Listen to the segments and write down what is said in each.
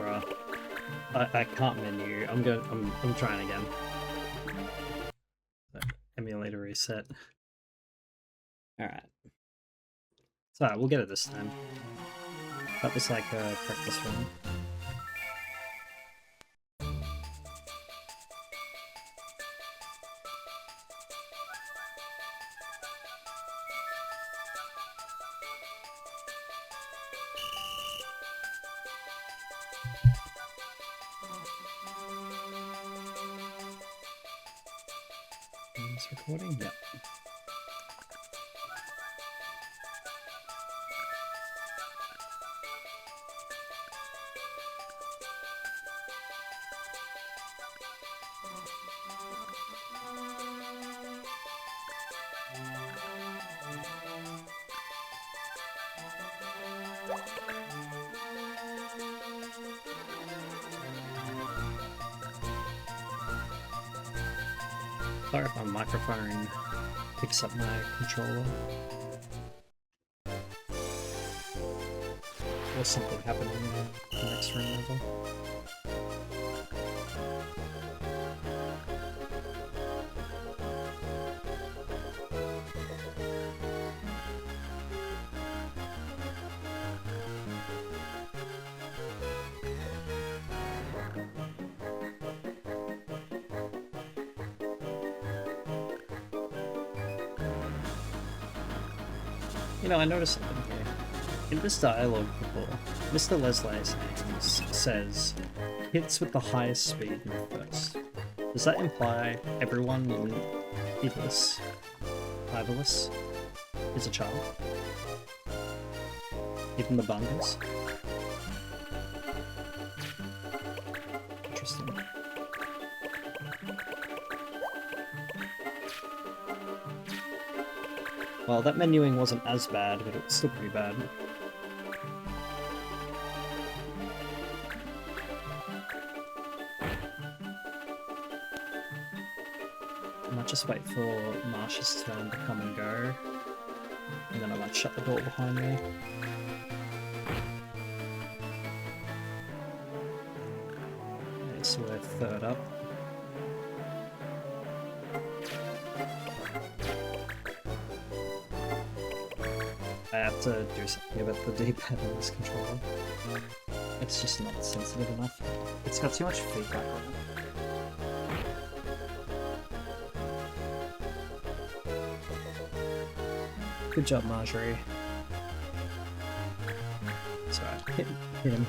Bruh. I can't menu. I'm trying again. Emulator reset. Alright. So we'll get it this time. That was like a practice run. Is recording? Yep. Sorry if my microphone picks up my controller. Or something happening in the next room over. You know, I noticed something here. In this dialogue before, Mr. Leslie's name says, hits with the highest speed move first. Does that imply everyone in Iblis is a child? Even the bungers? Interesting. Well, that menuing wasn't as bad, but it was still pretty bad. I might just wait for Marsh's turn to come and go, and then I might shut the door behind me. Okay, so we're third up. I have to do something about the D-pad on this controller. It's just not sensitive enough. It's got too much feedback on it. Good job, Marjorie. It's alright. Hit him.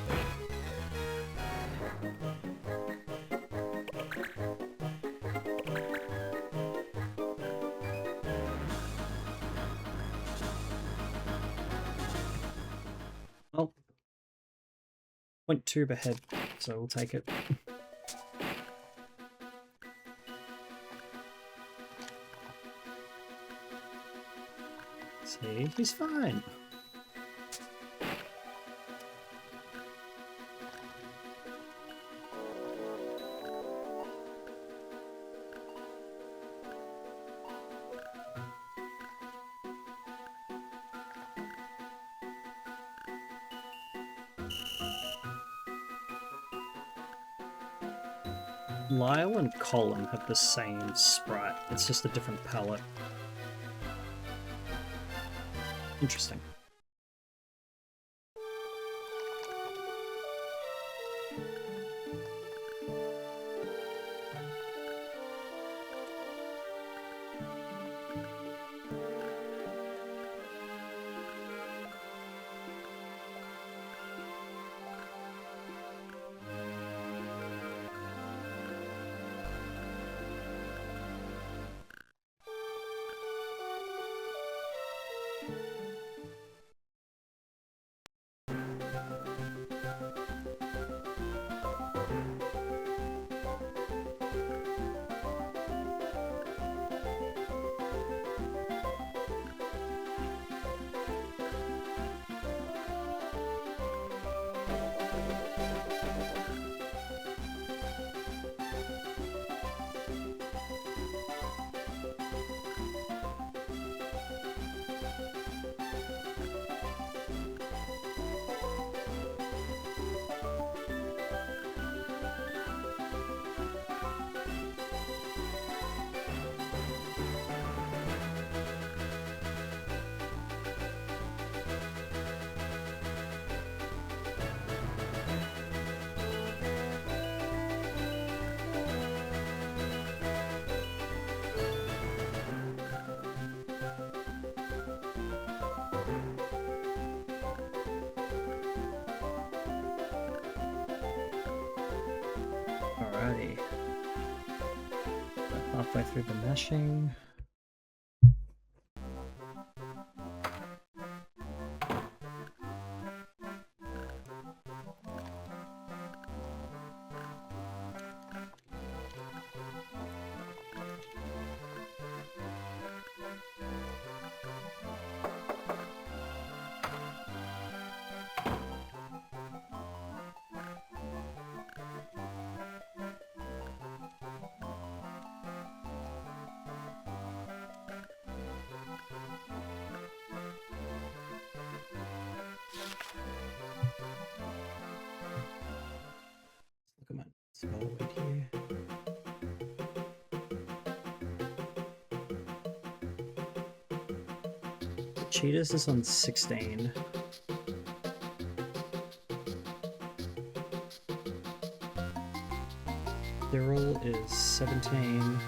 Well, 0.2 ahead, so we'll take it. See, he's fine. Lyle and Colin have the same sprite, it's just a different palette. Interesting. Alrighty. Halfway through the meshing. Look at my spell wood here. The cheetahs is on 16. Cyril is 17.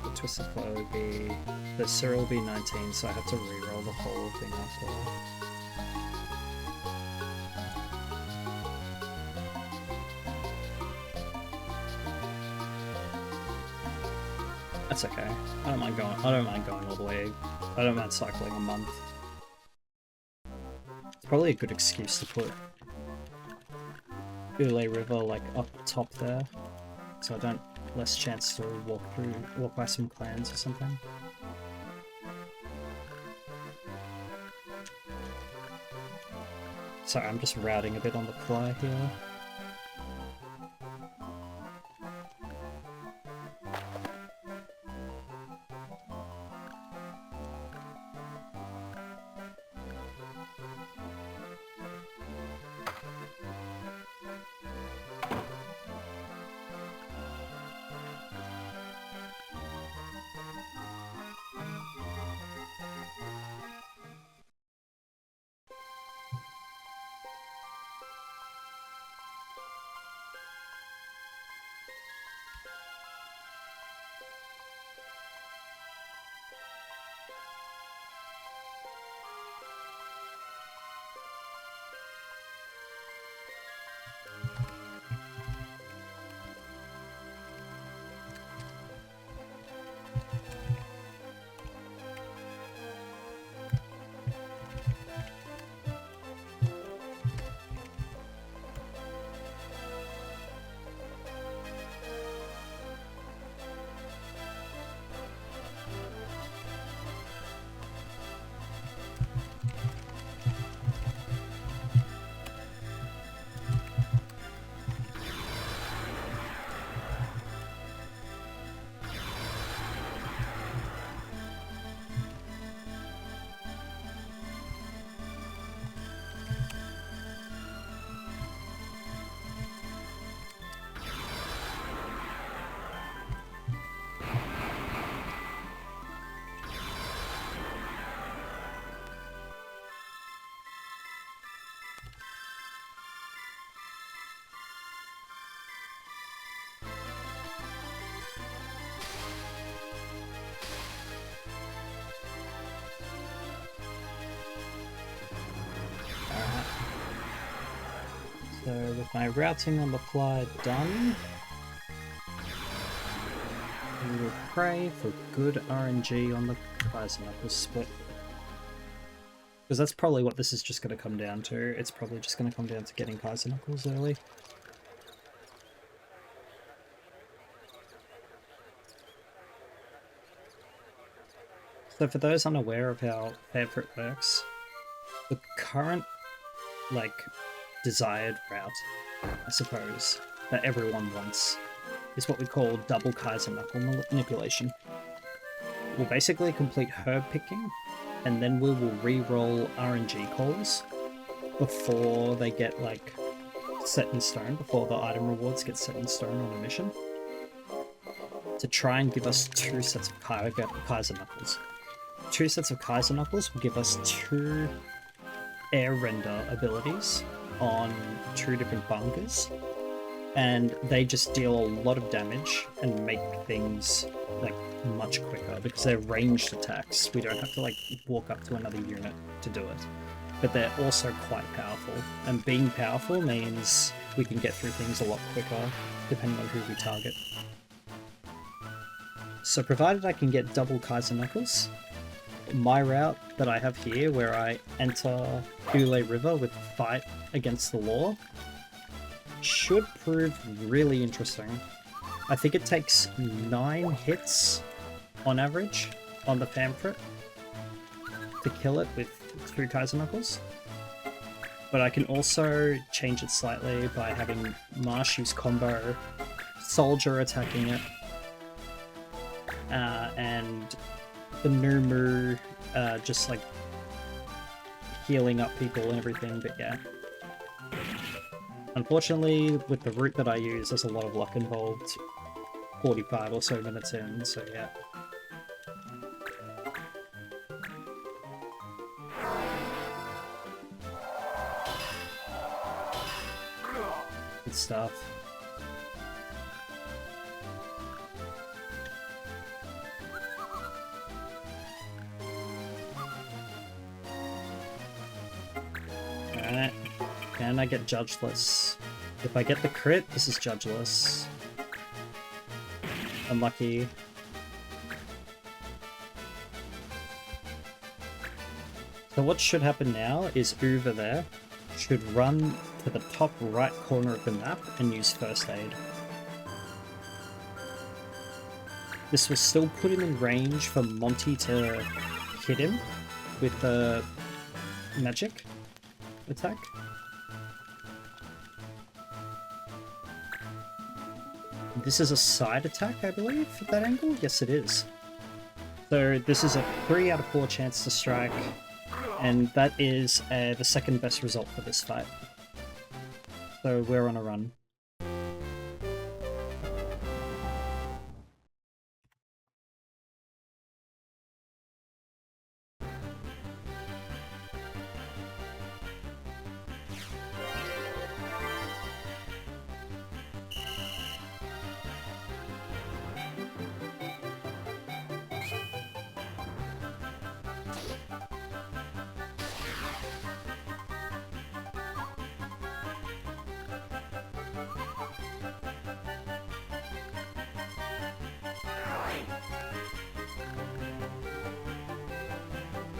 The Twisted Flow would be... The Cyril will be 19, so I have to re-roll the whole thing after. That's okay. I don't mind going all the way. I don't mind cycling a month. It's probably a good excuse to put Ulay River like up top there, so I don't less chance to walk by some clans or something. Sorry, I'm just routing a bit on the fly here. So with my routing on the fly done, we will pray for good RNG on the Cries Knuckles split. Because that's probably what this is just going to come down to. It's probably just going to come down to getting Kaiser Knuckles early. So for those unaware of how Famfrit works, the current, desired route, I suppose, that everyone wants is what we call double Kaiser Knuckle manipulation. We'll basically complete herb picking, and then we will re-roll RNG calls before they get, set in stone, before the item rewards get set in stone on a mission, to try and give us 2 sets of Kaiser Knuckles. 2 sets of Kaiser Knuckles will give us 2 air render abilities on 2 different bunkers, and they just deal a lot of damage and make things like much quicker because they're ranged attacks. We don't have to like walk up to another unit to do it, but they're also quite powerful, and being powerful means we can get through things a lot quicker depending on who we target. So provided I can get double Kaiser Knuckles, my route that I have here where I enter Ule River with Fight Against the Law should prove really interesting. I think it takes 9 hits on average on the Famfrit to kill it with 2 Kaiser Knuckles. But I can also change it slightly by having Marsh use combo, Soldier attacking it, and the Numu just like healing up people and everything, but yeah. Unfortunately, with the route that I use, there's a lot of luck involved 45 or so minutes in, so yeah. Good stuff. Alright. Can I get judgeless? If I get the crit, this is judgeless. Unlucky. So what should happen now is Uva there should run to the top right corner of the map and use first aid. This will still put him in range for Monty to hit him with the magic attack. This is a side attack, I believe, at that angle? Yes, it is. So this is a 3 out of 4 chance to strike, and that is the second best result for this fight. So we're on a run.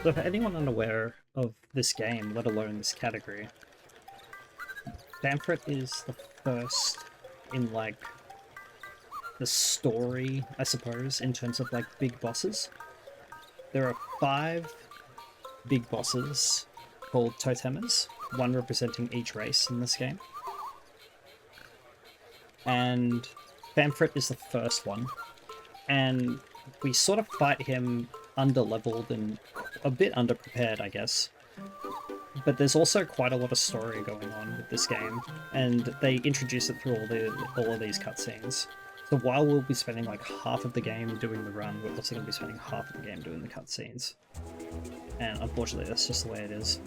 So for anyone unaware of this game, let alone this category, Famfrit is the first in, like, the story, I suppose, in terms of, like, big bosses. There are 5 big bosses called totems, one representing each race in this game. And Famfrit is the first one, and we sort of fight him under-leveled and a bit underprepared, I guess. But there's also quite a lot of story going on with this game, and they introduce it through all of these cutscenes. So while we'll be spending like half of the game doing the run, we're also going to be spending half of the game doing the cutscenes. And unfortunately, that's just the way it is.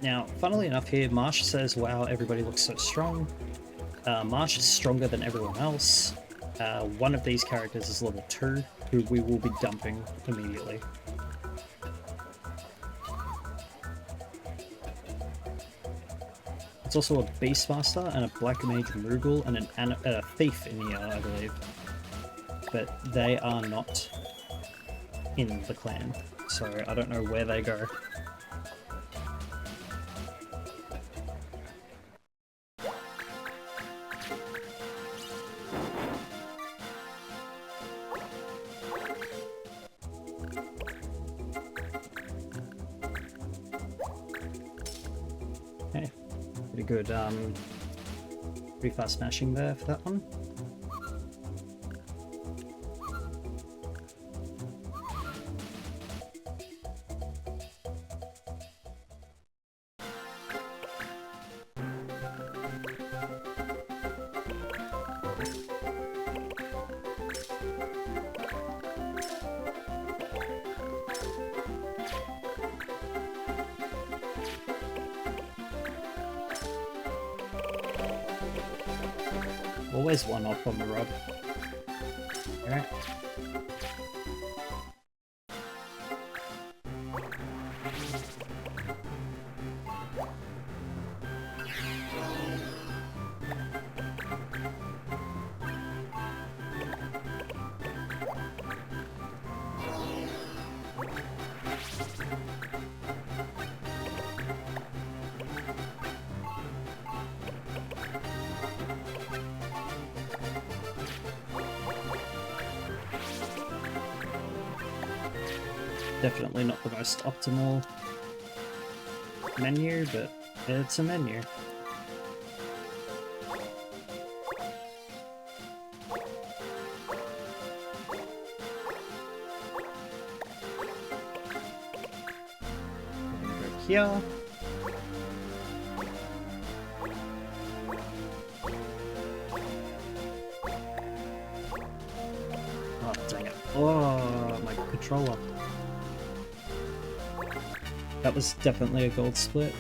Now, funnily enough here, Marsh says, wow, everybody looks so strong. Marsh is stronger than everyone else. One of these characters is level 2, who we will be dumping immediately. It's also a Beastmaster and a Black Mage Moogle and a Thief in here, I believe. But they are not in the clan, so I don't know where they go. Okay, pretty good, pretty fast smashing there for that one. Always one off on the rod. Alright. Definitely not the most optimal menu, but it's a menu. Go here. Oh, dang it. Oh, my controller. That was definitely a gold split.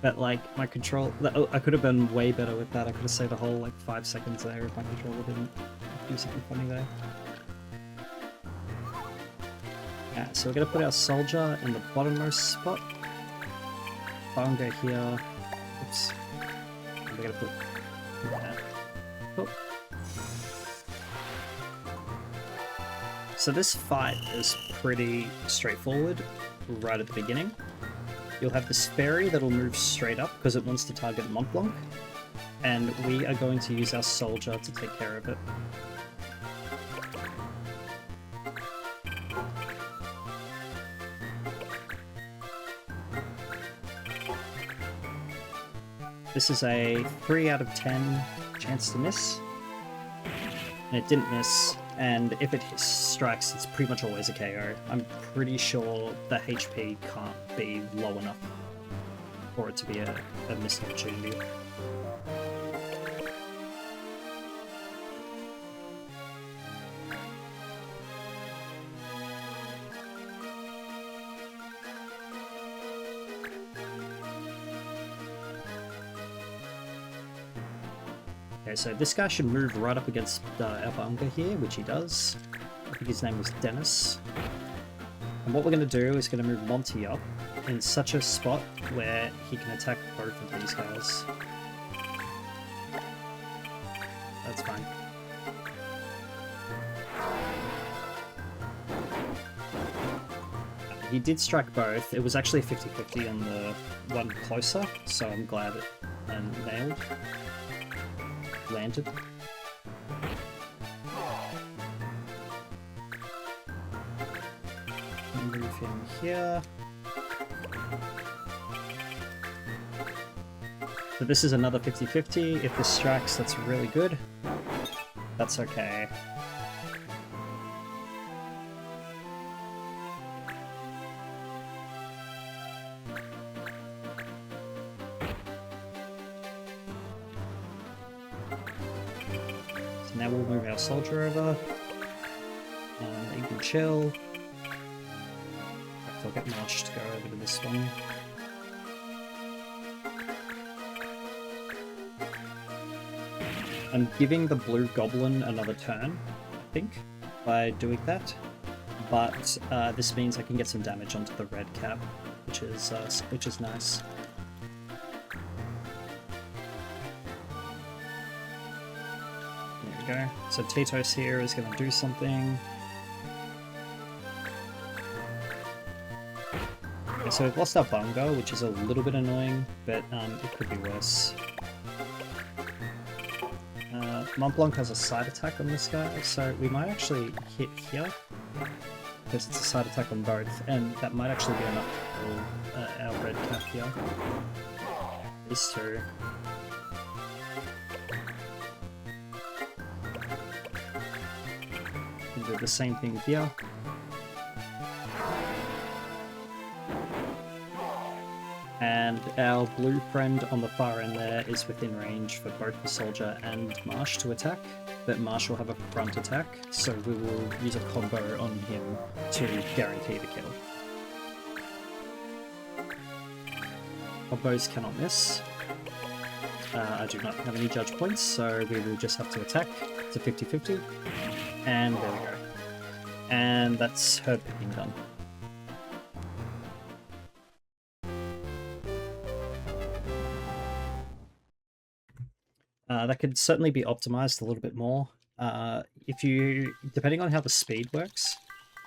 But like, my control... I could have been way better with that. I could have saved a whole like 5 seconds there if my controller didn't do something funny there. Yeah, so we're gonna put our soldier in the bottommost spot. Bongo here. Oops. We're gonna put that. Oh. So this fight is pretty straightforward right at the beginning. You'll have this fairy that'll move straight up because it wants to target Mont Blanc, and we are going to use our soldier to take care of it. This is a 3 out of 10 chance to miss, and it didn't miss. And if it strikes, it's pretty much always a KO. I'm pretty sure the HP can't be low enough for it to be a missed opportunity. Okay, so this guy should move right up against our bunker here, which he does. I think his name was Dennis. And what we're going to do is going to move Monty up in such a spot where he can attack both of these guys. That's fine. He did strike both. It was actually 50-50 on the one closer, so I'm glad it nailed. Landed. Move him here. So this is another 50-50. If this strikes, that's really good. That's okay. Now we'll move our soldier over, and you can chill. I'll get Marsh to go over to this one. I'm giving the blue goblin another turn, I think, by doing that, but this means I can get some damage onto the red cap, which is nice. Go. So Tito's here is going to do something. Okay, so we've lost our Bungo, which is a little bit annoying, but it could be worse. Mont Blanc has a side attack on this guy, so we might actually hit here, because it's a side attack on both, and that might actually be enough for our red cap here. These two. Do the same thing here. And our blue friend on the far end there is within range for both the soldier and Marsh to attack, but Marsh will have a front attack, so we will use a combo on him to guarantee the kill. Combos cannot miss. I do not have any judge points, so we will just have to attack to 50-50. And there we go. And that's her picking done. That could certainly be optimized a little bit more. If you, depending on how the speed works,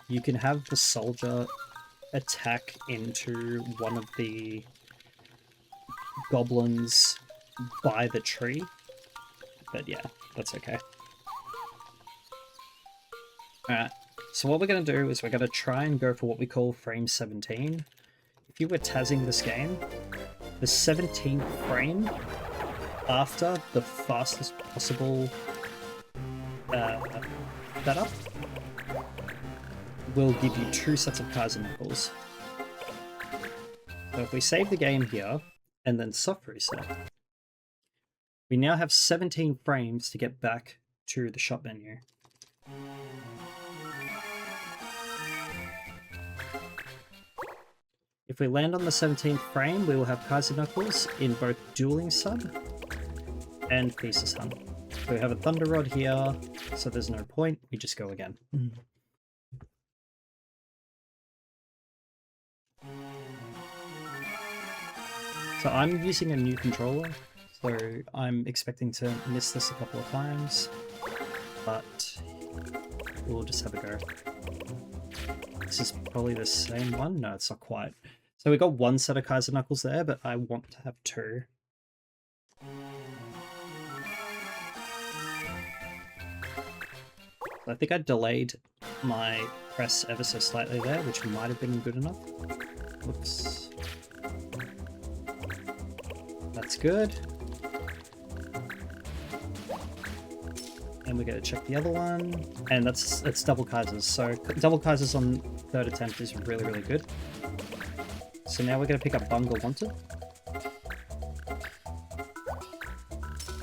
you can have the soldier attack into one of the goblins by the tree. But yeah, that's okay. Alright, so what we're going to do is we're going to try and go for what we call frame 17. If you were tazzing this game, the 17th frame after the fastest possible setup will give you 2 sets of cries and knuckles. So if we save the game here and then soft reset, we now have 17 frames to get back to the shop menu. If we land on the 17th frame, we will have Kaiser Knuckles in both Dueling Sub and Thesis Hunt. So we have a Thunder Rod here, so there's no point, we just go again. So I'm using a new controller, so I'm expecting to miss this a couple of times, but we'll just have a go. This is probably the same one? No, it's not quite. So we got 1 set of Kaiser Knuckles there, but I want to have 2. I think I delayed my press ever so slightly there, which might have been good enough. Whoops. That's good. And we're going to check the other one. And that's double Kaisers. So double Kaisers on 3rd attempt is really, really good. So now we're going to pick up Bunga Wanted.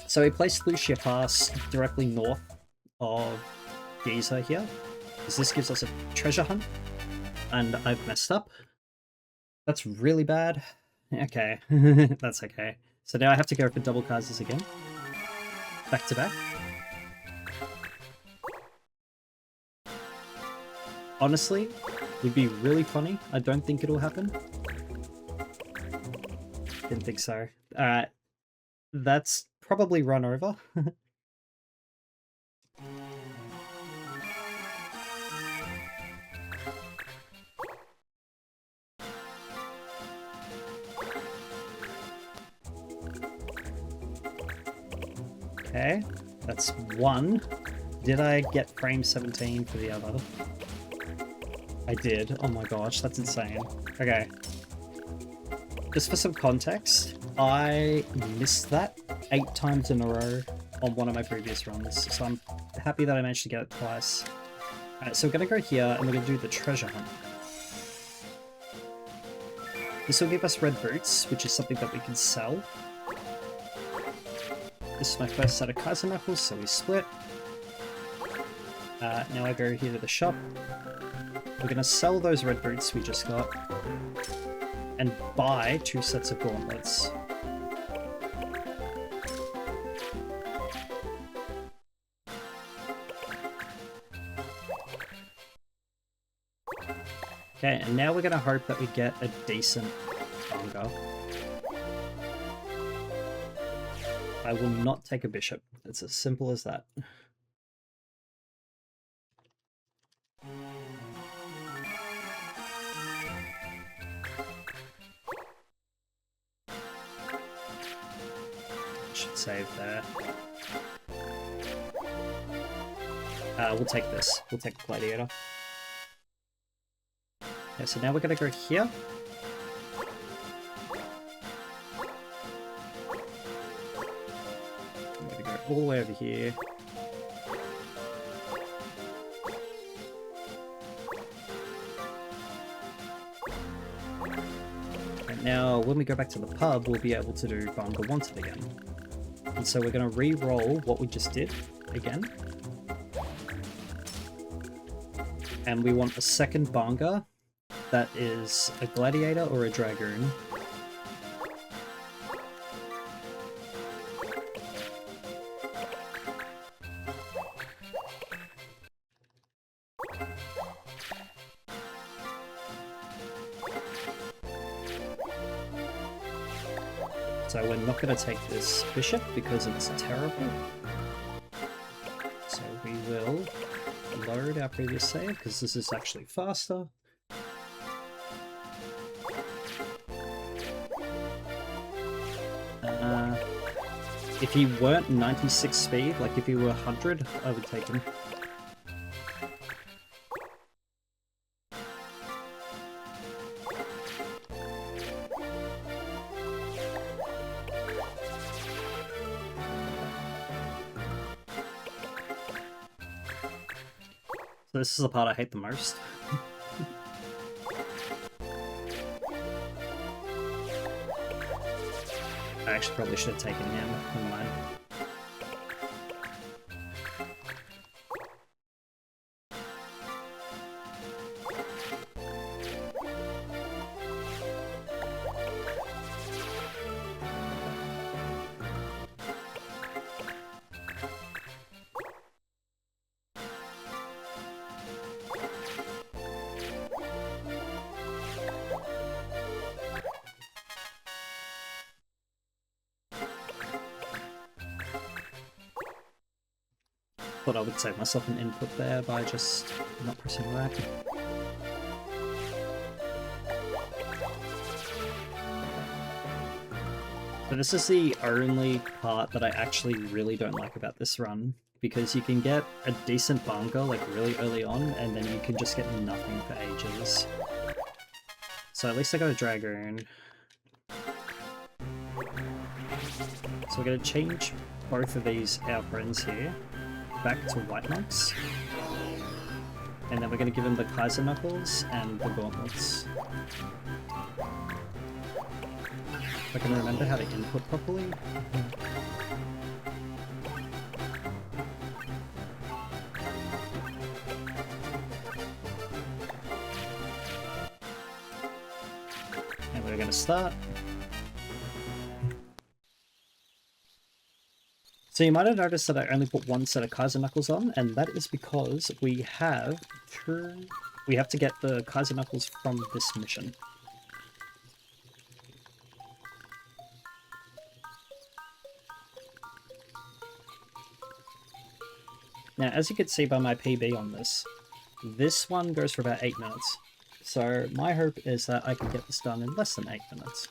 So we placed Lucia Pass directly north of Giza here, because this gives us a treasure hunt, and I've messed up. That's really bad. Okay, that's okay. So now I have to go for double Kaisers again. Back to back. Honestly, would be really funny. I don't think it'll happen. Didn't think so. That's probably run over. Okay, that's 1. Did I get frame 17 for the other? I did. Oh my gosh, that's insane. Okay. Just for some context, I missed that 8 times in a row on one of my previous runs, so I'm happy that I managed to get it twice. Alright, so we're going to go here and we're going to do the treasure hunt. This will give us red boots, which is something that we can sell. This is my first set of Kaiser Knuckles, so we split. Now I go here to the shop. We're going to sell those red boots we just got and buy 2 sets of gauntlets. Okay, and now we're going to hope that we get a decent Bunga. I will not take a bishop. It's as simple as that. Should save there. We'll take this. We'll take the Gladiator. Okay, so now we're going to go here. I'm going to go all the way over here. And now, when we go back to the pub, we'll be able to do Bunga Wanted again. And so we're going to re-roll what we just did again. And we want a second Bunga that is a Gladiator or a Dragoon. So we're not going to take this bishop because it's terrible. So we will load our previous save because this is actually faster. If he weren't 96 speed, like if he were 100, I would take him. So this is the part I hate the most. I actually probably should have taken him. Never mind. Thought I would save myself an input there by just not pressing that. So this is the only part that I actually really don't like about this run, because you can get a decent bunker like really early on, and then you can just get nothing for ages. So at least I got a Dragoon. So we're going to change both of these, our friends here, back to White Monks. And then we're going to give him the Kaiser Knuckles and the Gauntlets. If I can remember how to input properly. And we're going to start. So you might have noticed that I only put one set of Kaiser Knuckles on, and that is because we have to get the Kaiser Knuckles from this mission. Now, as you can see by my PB on this one goes for about 8 minutes. So my hope is that I can get this done in less than 8 minutes.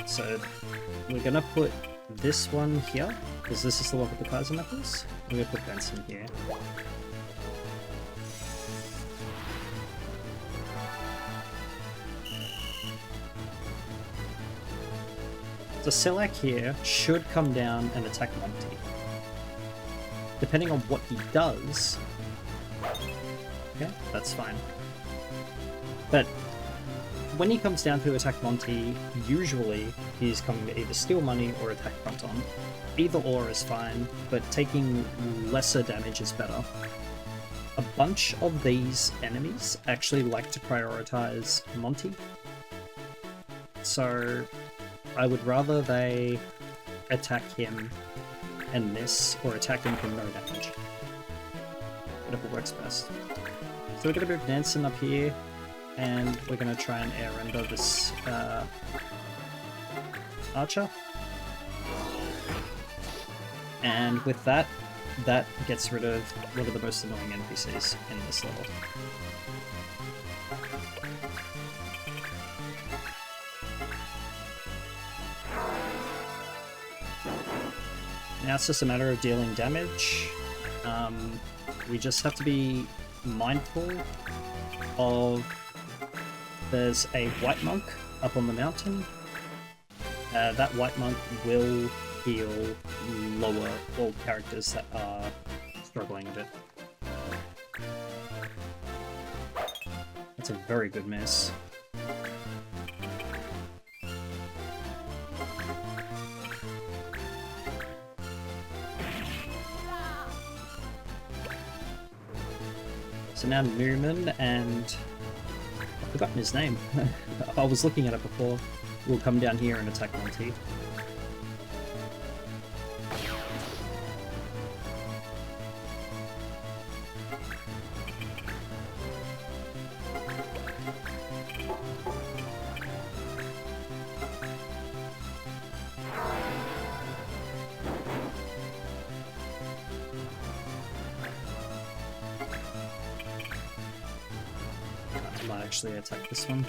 So we're gonna put this one here, because this is the one with the Kaiser Knuckles. We're gonna put Benson here. So Silak here should come down and attack Monty. Depending on what he does, okay, that's fine. But when he comes down to attack Monty, usually he's coming to either steal money or attack Fronton. Either or is fine, but taking lesser damage is better. A bunch of these enemies actually like to prioritize Monty, so I would rather they attack him and miss, or attack him for no damage. Whatever works best. So we're going to move Nansen up here, and we're going to try and air render this archer. And with that, that gets rid of one of the most annoying NPCs in this level. Now it's just a matter of dealing damage. We just have to be mindful of... There's a White Monk up on the mountain. That White Monk will heal lower all characters that are struggling a bit. That's a very good miss. So now Newman and... I've forgotten his name. I was looking at it before. We'll come down here and attack Monty. Actually attack this one.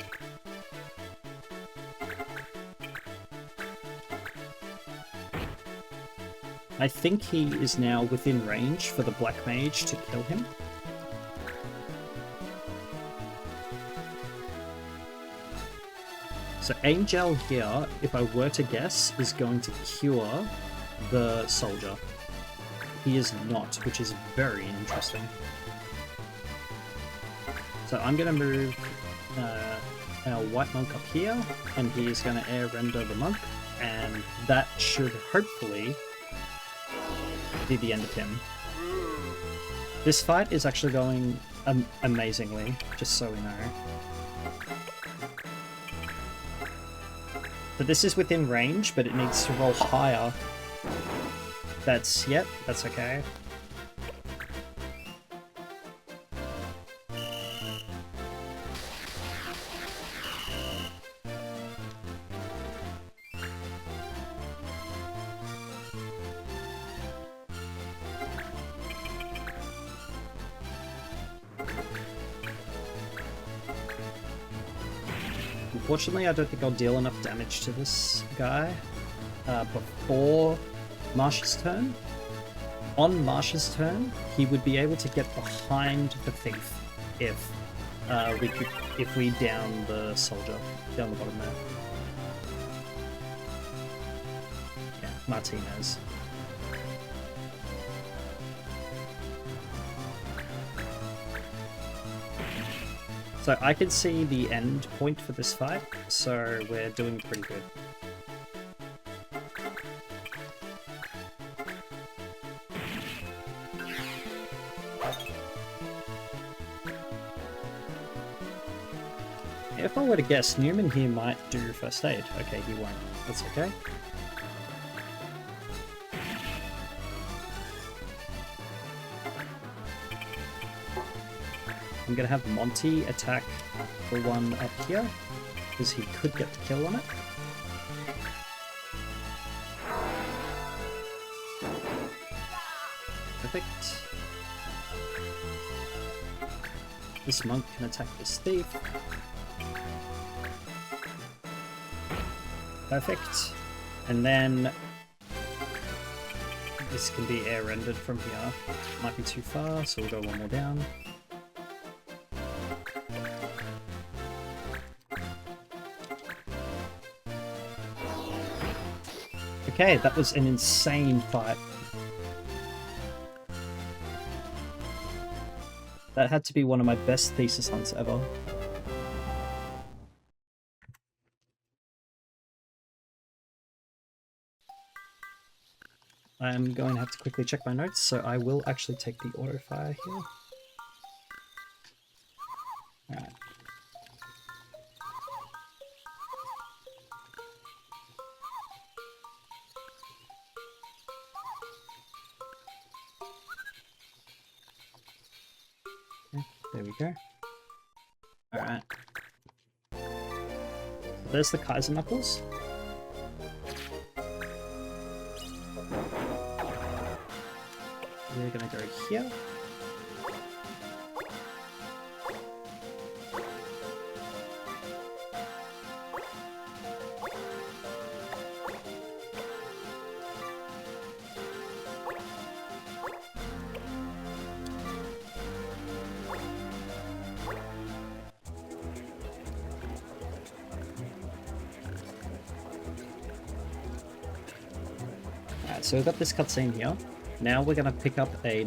I think he is now within range for the Black Mage to kill him. So Angel here, if I were to guess, is going to cure the soldier. He is not, which is very interesting. So I'm going to move our white monk up here, and he is going to air render the monk, and that should hopefully be the end of him. This fight is actually going amazingly, just so we know. But this is within range, but it needs to roll higher. Yep, that's okay. Unfortunately, I don't think I'll deal enough damage to this guy before Marsh's turn. On Marsh's turn, he would be able to get behind the thief if we down the soldier down the bottom there. Yeah, Martinez. So I can see the end point for this fight, so we're doing pretty good. If I were to guess, Newman here might do first aid. Okay, he won't. That's okay. I'm going to have Monty attack the one up here, because he could get the kill on it. Perfect. This monk can attack this thief. Perfect. And then this can be air rendered from here. Might be too far, so we'll go one more down. Okay, that was an insane fight. That had to be one of my best thesis hunts ever. I'm going to have to quickly check my notes, so I will actually take the auto fire here. Alright. There we go. Alright. There's the Kaiser Knuckles. We're gonna go here. So we've got this cutscene here. Now we're going to pick up a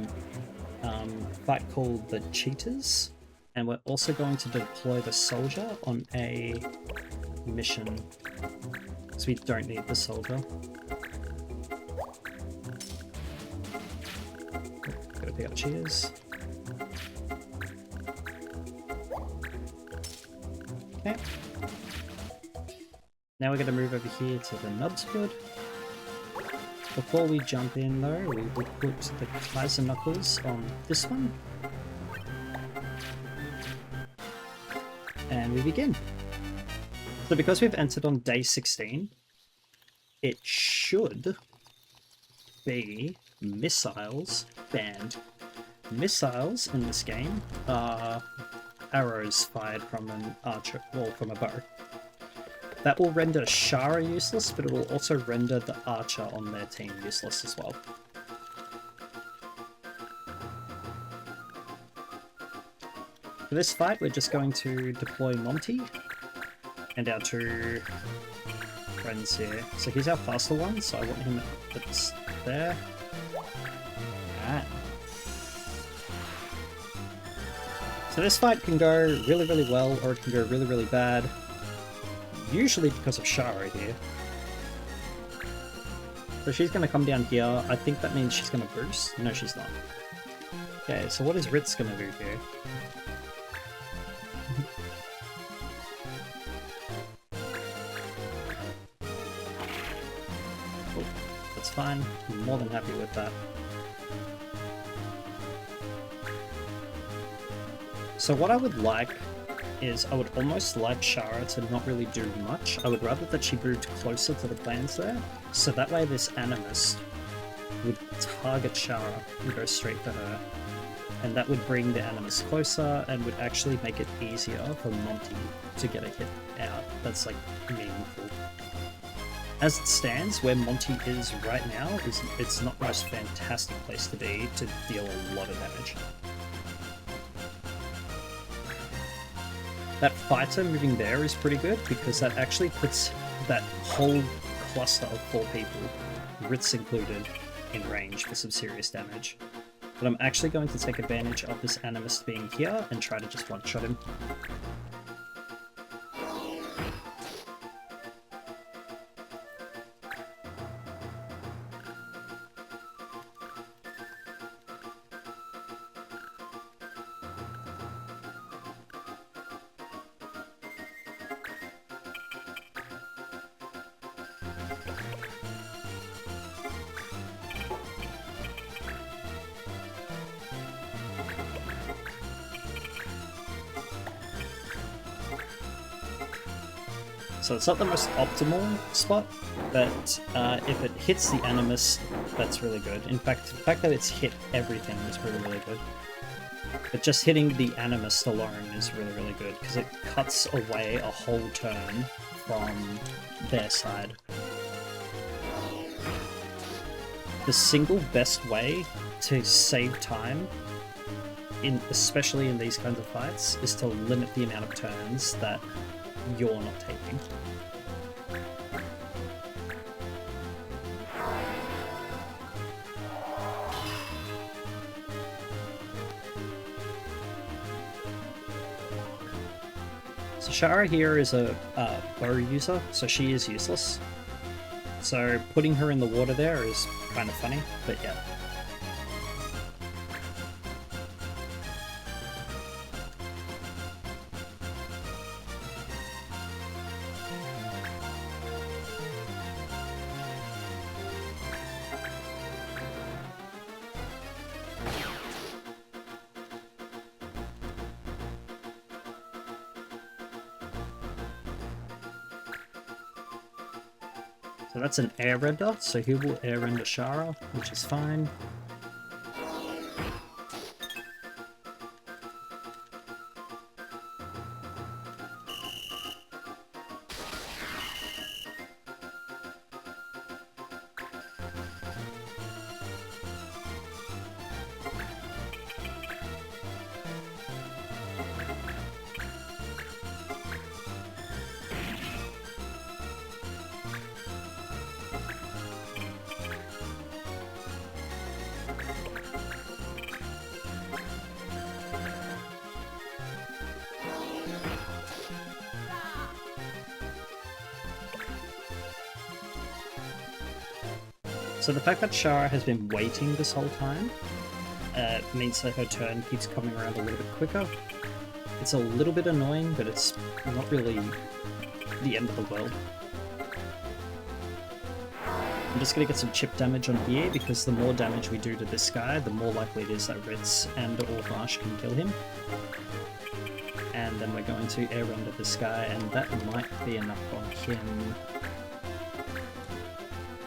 fight called the Cheaters, and we're also going to deploy the soldier on a mission, because we don't need the soldier. Gotta pick up Cheaters. Now we're going to move over here to the Nubs Hood. Before we jump in though, we will put the Kaiser Knuckles on this one. And we begin. So because we've entered on day 16, it should be missiles banned. Missiles in this game are arrows fired from an archer, well, from a bow. That will render Shara useless, but it will also render the archer on their team useless as well. For this fight, we're just going to deploy Monty and our two friends here. So he's our faster one, so I want him at there. Alright. So this fight can go really, really well, or it can go really, really bad. Usually because of Shara here. So she's going to come down here. I think that means she's going to boost. No, she's not. Okay, so what is Ritz going to do here? Oh, that's fine. I'm more than happy with that. So what I would like is I would almost like Shara to not really do much. I would rather that she moved closer to the plans there, so that way this Animist would target Shara and go straight to her. And that would bring the Animist closer and would actually make it easier for Monty to get a hit out that's like meaningful. As it stands, where Monty is right now, it's not the most fantastic place to be to deal a lot of damage. That fighter moving there is pretty good because that actually puts that whole cluster of 4 people, Ritz included, in range for some serious damage. But I'm actually going to take advantage of this Animist being here and try to just one-shot him. So it's not the most optimal spot, but if it hits the Animus, that's really good. In fact, the fact that it's hit everything is really, really good. But just hitting the Animus alone is really, really good, because it cuts away a whole turn from their side. The single best way to save time, especially in these kinds of fights, is to limit the amount of turns that you're not taking. So Shara here is a bow user, so she is useless. So putting her in the water there is kind of funny, but yeah. So that's an air render, so he will air render Shara, which is fine. So the fact that Shara has been waiting this whole time means that her turn keeps coming around a little bit quicker. It's a little bit annoying, but it's not really the end of the world. I'm just gonna get some chip damage on here, because the more damage we do to this guy, the more likely it is that Ritz and or Marsh can kill him. And then we're going to air render this guy, and that might be enough on him.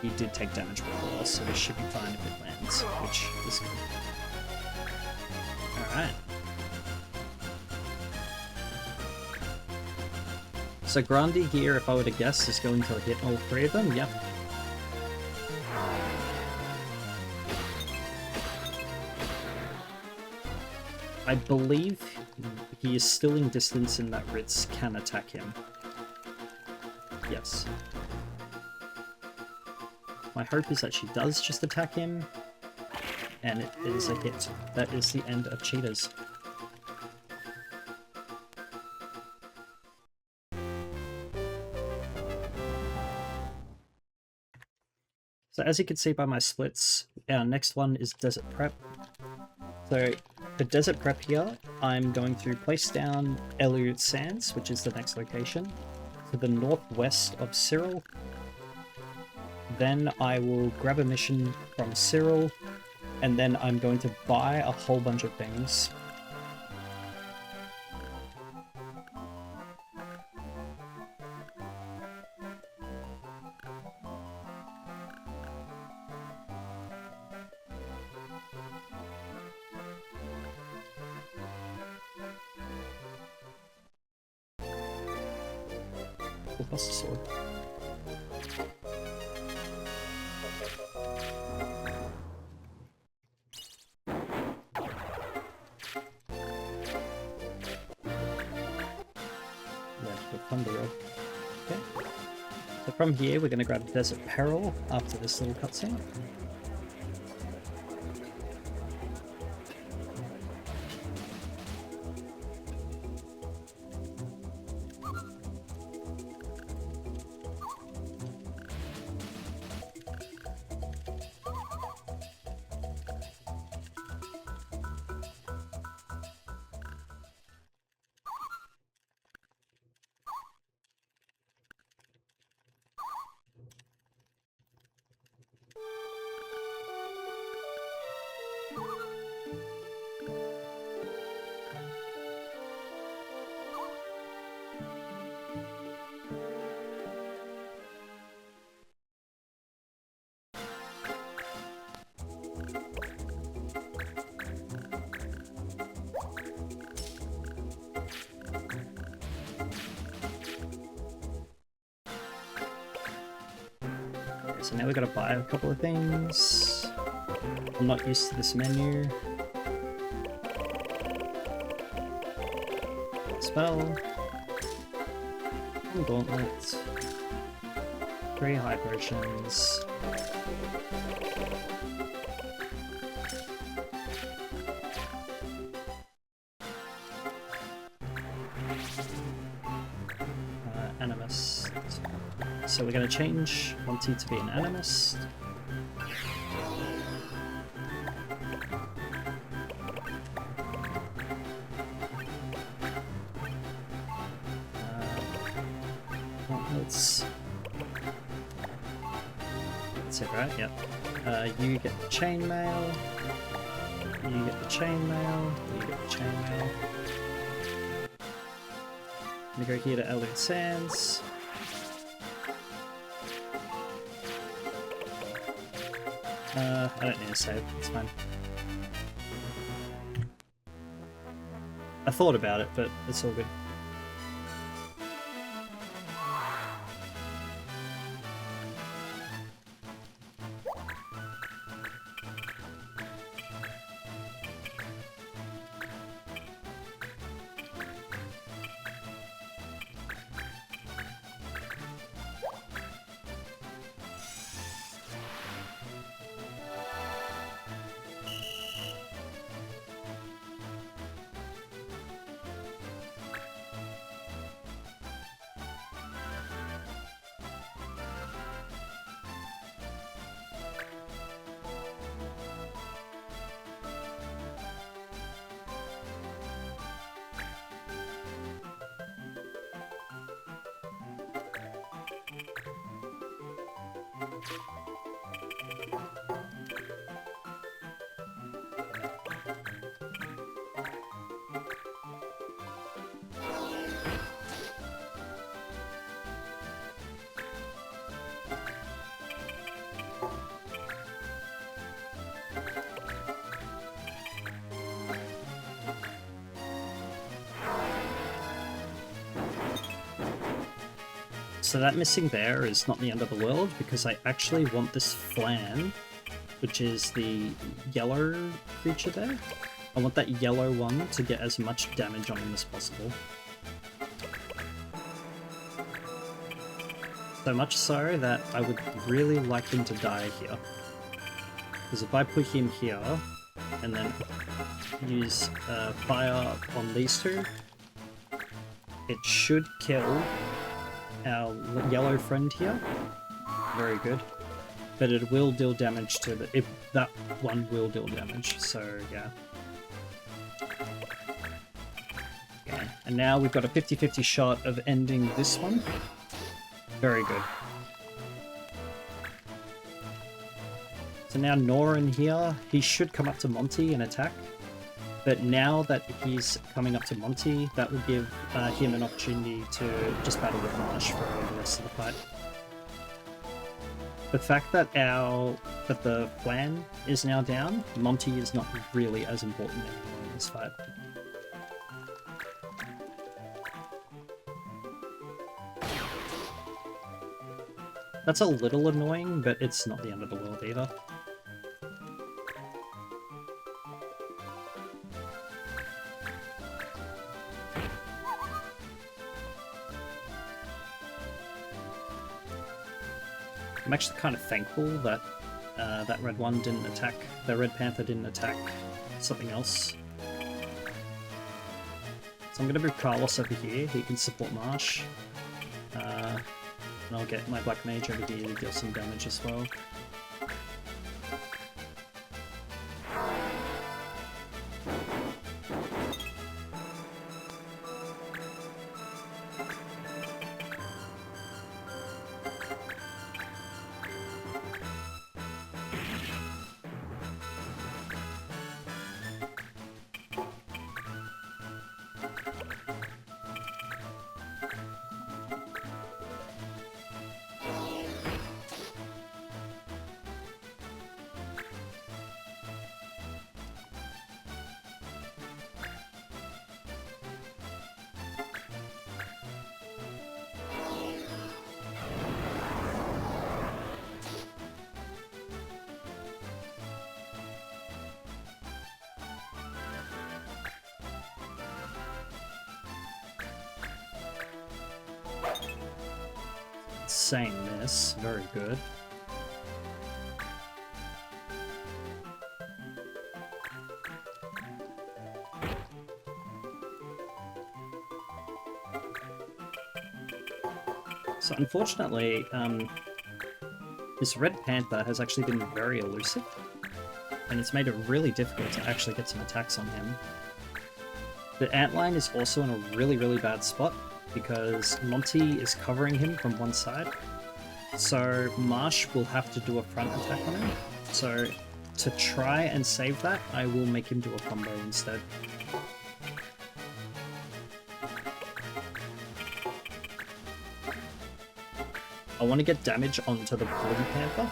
He did take damage before, so it should be fine if it lands, which is good. Alright. So Grandi here, if I were to guess, is going to hit all three of them. Yep. I believe he is still in distance and that Ritz can attack him. Yes. My hope is that she does just attack him, and it is a hit. That is the end of Cheetahs. So as you can see by my splits, our next one is Desert Prep. So for Desert Prep here, I'm going to place down Elliot Sands, which is the next location, to the northwest of Cyril. Then I will grab a mission from Cyril, and then I'm going to buy a whole bunch of things. Oh, that's a sword. Okay. So from here, we're going to grab Desert Peril after this little cutscene. So now we've got to buy a couple of things. I'm not used to this menu. Spell. Gauntlet. 3 high potions. Animist. So we're going to change Monty to be an animist. Gauntlets. That's it, right? Yep. You get the chainmail. You get the chainmail. You get the chainmail. I'm gonna go here to Elliot Sands. I don't need to save, it's fine. I thought about it, but it's all good. So that missing there is not the end of the world, because I actually want this Flan, which is the yellow creature there. I want that yellow one to get as much damage on him as possible. So much so that I would really like him to die here. Because if I put him here, and then use fire on these two, it should kill our yellow friend here. Very good. But it will deal damage to the... that one will deal damage, so yeah. Okay, and now we've got a 50-50 shot of ending this one. Very good. So now Norin here, he should come up to Monty and attack. But now that he's coming up to Monty, that will give him an opportunity to just battle with Marsh for the rest of the fight. The fact that the Flan is now down, Monty is not really as important anymore in this fight. That's a little annoying, but it's not the end of the world either. I'm actually kind of thankful that that red one didn't attack, the red panther didn't attack something else. So I'm going to move Carlos over here, he can support Marsh. And I'll get my black mage over here to deal some damage as well. Insane miss, very good. So unfortunately, this red panther has actually been very elusive, and it's made it really difficult to actually get some attacks on him. The antline is also in a really, really bad spot, because Monty is covering him from one side, so Marsh will have to do a front attack on him. So to try and save that, I will make him do a combo instead. I want to get damage onto the blue panther,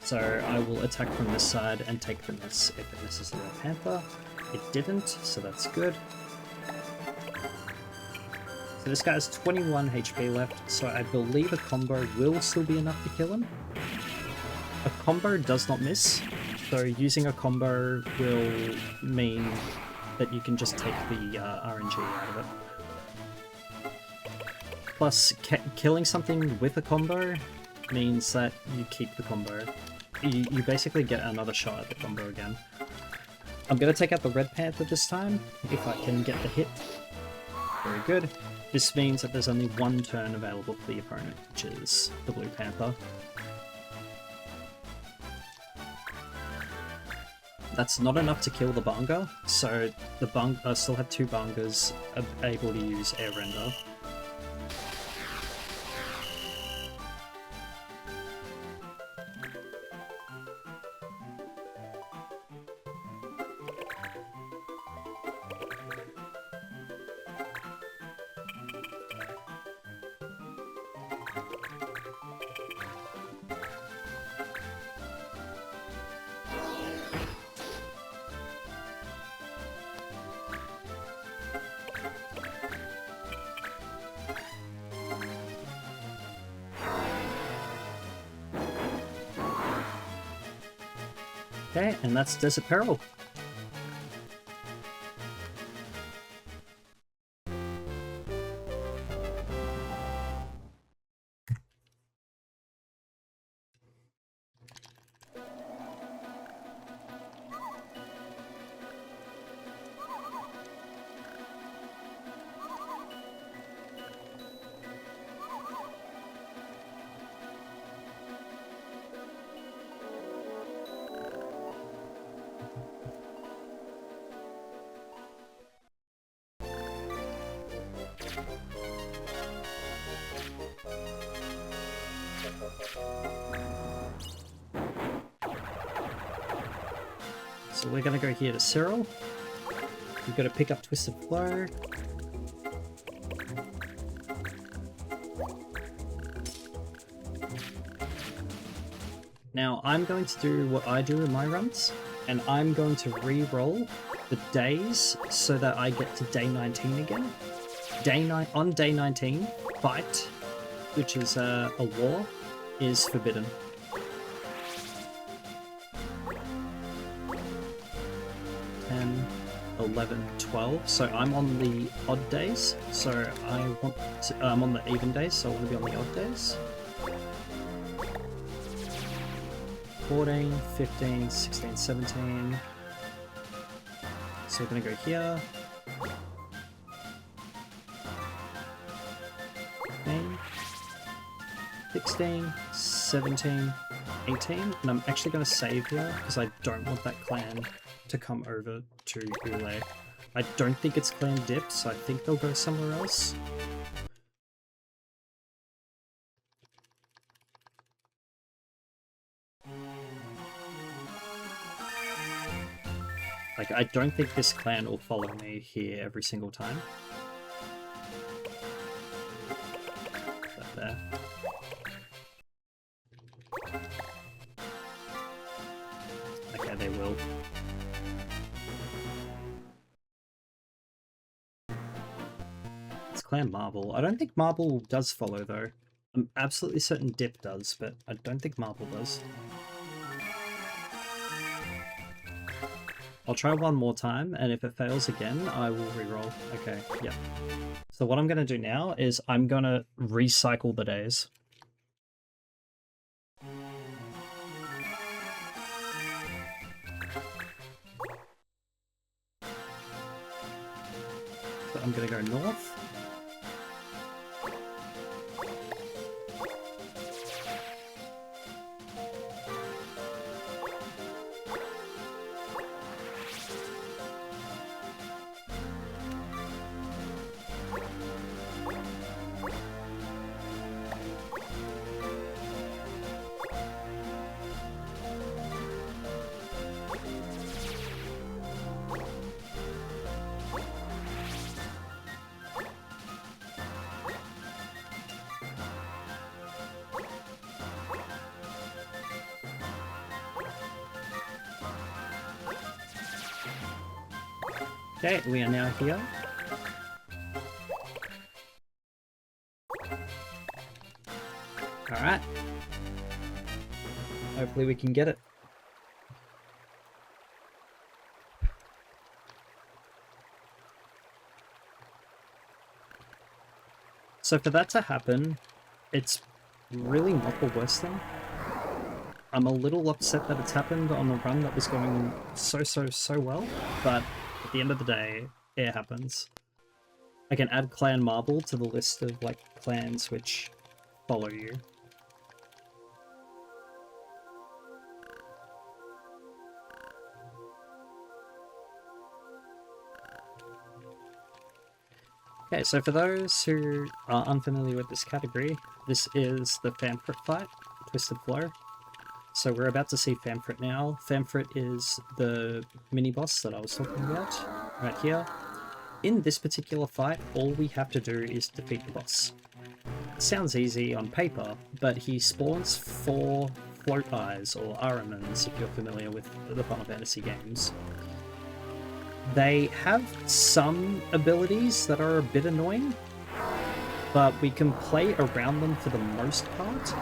so I will attack from this side and take the miss if it misses the red panther. It didn't, so that's good. So this guy has 21 HP left, so I believe a combo will still be enough to kill him. A combo does not miss, so using a combo will mean that you can just take the RNG out of it. Plus, killing something with a combo means that you keep the combo. You basically get another shot at the combo again. I'm going to take out the red panther this time, if I can get the hit. Very good. This means that there's only one turn available for the opponent, which is the blue panther. That's not enough to kill the Banga, so the I still have two Bangas able to use air render. Okay, and that's Desert Peril. So we're gonna go here to Cyril. We've got to pick up Twisted Flow. Now I'm going to do what I do in my runs, and I'm going to re-roll the days so that I get to day 19 again. On day 19, fight, which is a war, is forbidden. 10, 11, 12. So I'm on the odd days. So I'm on the even days. So I want to be on the odd days. 14, 15, 16, 17. So we're going to go here. 15, 16, 17, 18. And I'm actually going to save here because I don't want that clan to come over to Ule. I don't think it's clan dip, so I think they'll go somewhere else. Like, I don't think this clan will follow me here every single time. But there. Okay, they will. It's Clan Marble. I don't think Marble does follow, though. I'm absolutely certain Dip does, but I don't think Marble does. I'll try one more time, and if it fails again, I will reroll. Okay, yeah. So what I'm going to do now is I'm going to recycle the days. So I'm going to go north. Okay, we are now here. Alright. Hopefully we can get it. So for that to happen, it's really not the worst thing. I'm a little upset that it's happened on a run that was going so well, but at the end of the day, it happens. I can add Clan Marble to the list of, like, clans which follow you. Okay, so for those who are unfamiliar with this category, this is the Famfrit fight, Twisted Flow. So we're about to see Famfrit now. Famfrit is the mini-boss that I was talking about, right here. In this particular fight, all we have to do is defeat the boss. It sounds easy on paper, but he spawns 4 float eyes, or Aramans, if you're familiar with the Final Fantasy games. They have some abilities that are a bit annoying, but we can play around them for the most part.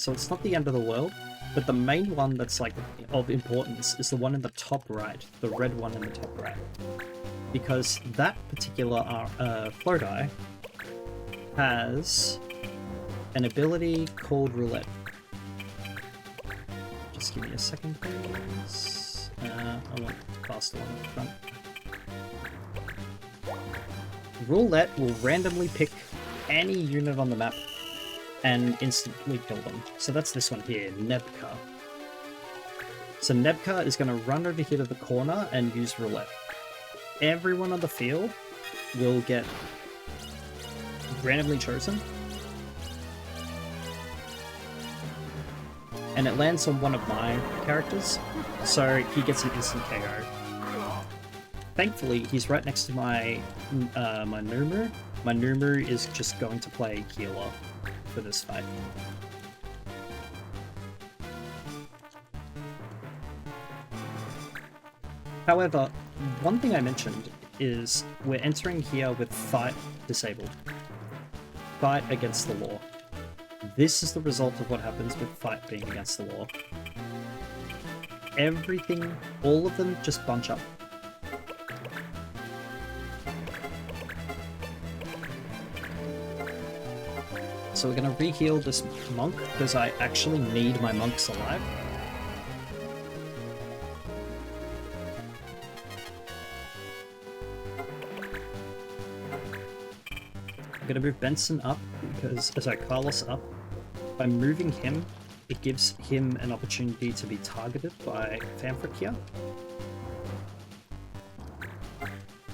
so it's not the end of the world, but the main one that's like of importance is the one in the top right, the red one in the top right. Because that particular flow die has an ability called Roulette. Just give me a second, please. I want the faster one up front. Roulette will randomly pick any unit on the map and instantly kill them. So that's this one here, Nebka. So Nebka is going to run over here to the corner and use Roulette. Everyone on the field will get randomly chosen. And it lands on one of my characters, so he gets an instant KO. Thankfully, he's right next to my Numu. My Numu is just going to play healer for this fight. However, one thing I mentioned is we're entering here with fight disabled. Fight against the law. This is the result of what happens with fight being against the law. Everything, all of them just bunch up. So we're going to re-heal this monk, because I actually need my monks alive. I'm going to move Benson up, because, Carlos up. By moving him, it gives him an opportunity to be targeted by Famfrit here.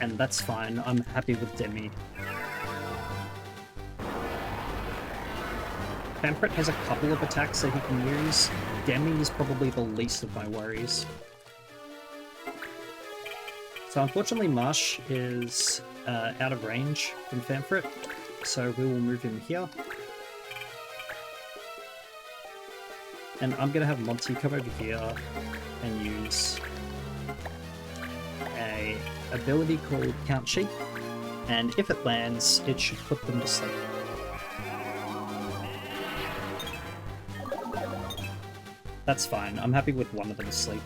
And that's fine, I'm happy with Demi. Famfrit has a couple of attacks that he can use. Demi is probably the least of my worries. So unfortunately Marsh is out of range from Famfrit, so we will move him here. And I'm going to have Monty come over here and use a ability called Count Sheep, and if it lands, it should put them to sleep. That's fine, I'm happy with one of them asleep.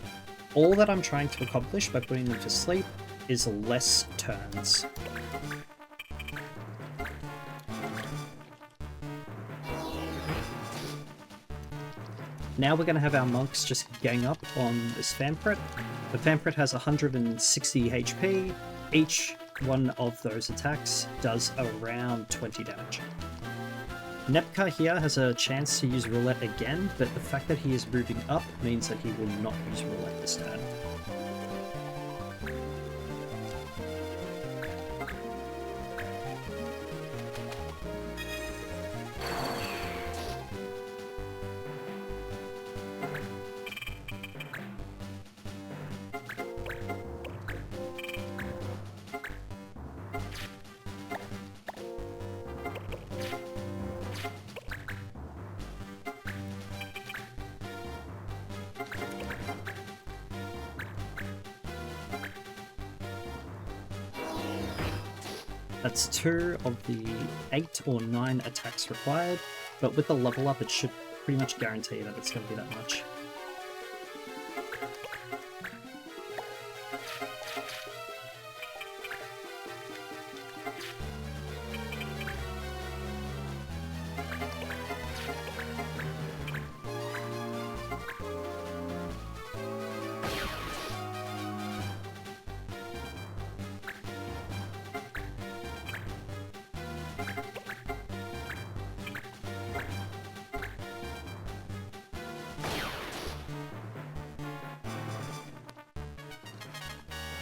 All that I'm trying to accomplish by putting them to sleep is less turns. Now we're going to have our monks just gang up on this Famfrit. The Famfrit has 160 HP. Each one of those attacks does around 20 damage. Nebka here has a chance to use Roulette again, but the fact that he is moving up means that he will not use Roulette this turn. That's 2 of the 8 or 9 attacks required, but with the level up it should pretty much guarantee that it's going to be that much.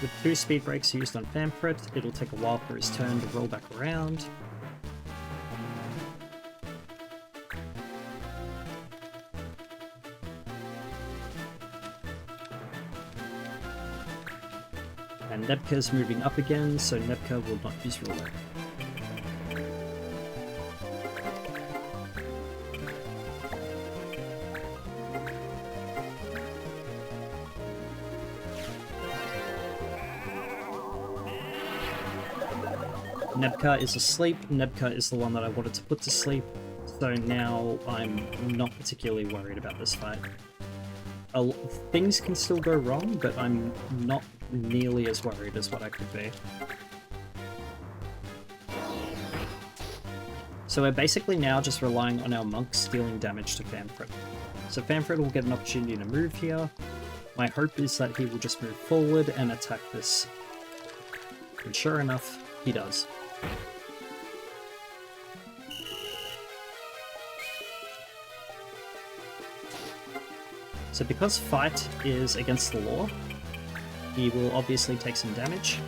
With 2 speed breaks used on Famfrit, it'll take a while for his turn to roll back around. And Nebka's moving up again, so Nebka will not use Roulette. Nebka is asleep. Nebka is the one that I wanted to put to sleep. So now I'm not particularly worried about this fight. Things can still go wrong, but I'm not nearly as worried as what I could be. So we're basically now just relying on our monks dealing damage to Famfrit. So Famfrit will get an opportunity to move here. My hope is that he will just move forward and attack this. And sure enough, he does. So because fight is against the law, he will obviously take some damage.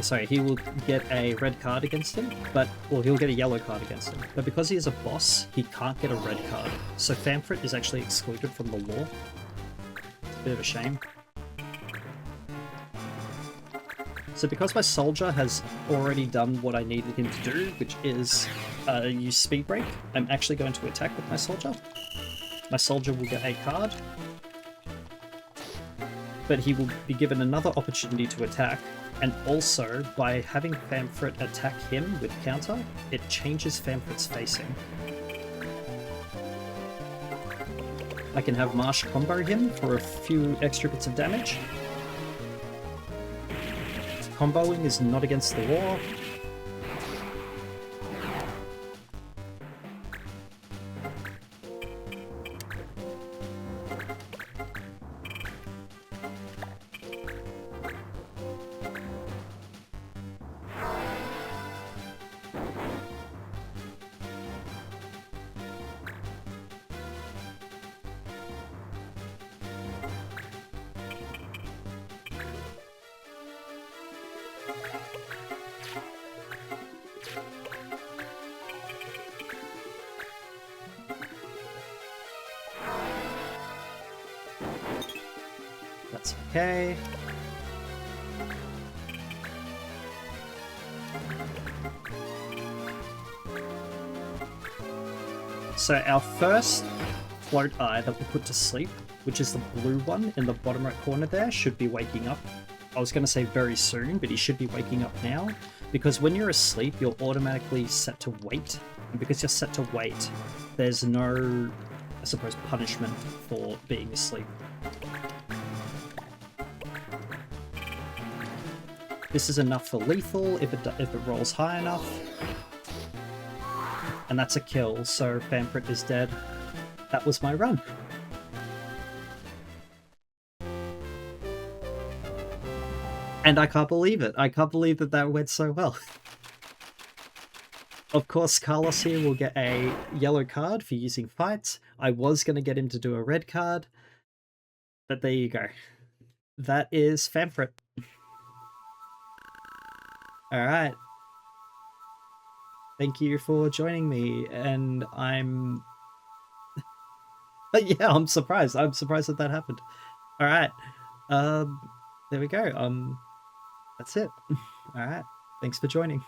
Sorry, he will get a red card against him, well, he'll get a yellow card against him. But because he is a boss, he can't get a red card. So Famfrit is actually excluded from the law. It's a bit of a shame. So because my soldier has already done what I needed him to do, which is use speed break, I'm actually going to attack with my soldier. My soldier will get a card, but he will be given another opportunity to attack, and also, by having Famfrit attack him with counter, it changes Famfrit's facing. I can have Marsh combo him for a few extra bits of damage. Comboing is not against the law. That's okay. So our first float eye that we put to sleep, which is the blue one in the bottom right corner there, should be waking up. I was going to say very soon, but he should be waking up now, because when you're asleep, you're automatically set to wait. And because you're set to wait, there's no, I suppose, punishment for being asleep. This is enough for lethal if it rolls high enough. And that's a kill, so Famfrit is dead. That was my run. And I can't believe it. I can't believe that that went so well. Of course, Carlos here will get a yellow card for using fights. I was going to get him to do a red card. But there you go. That is Famfrit. Alright. Thank you for joining me, and I'm... yeah, I'm surprised. I'm surprised that happened. Alright. There we go. That's it. Alright. Thanks for joining.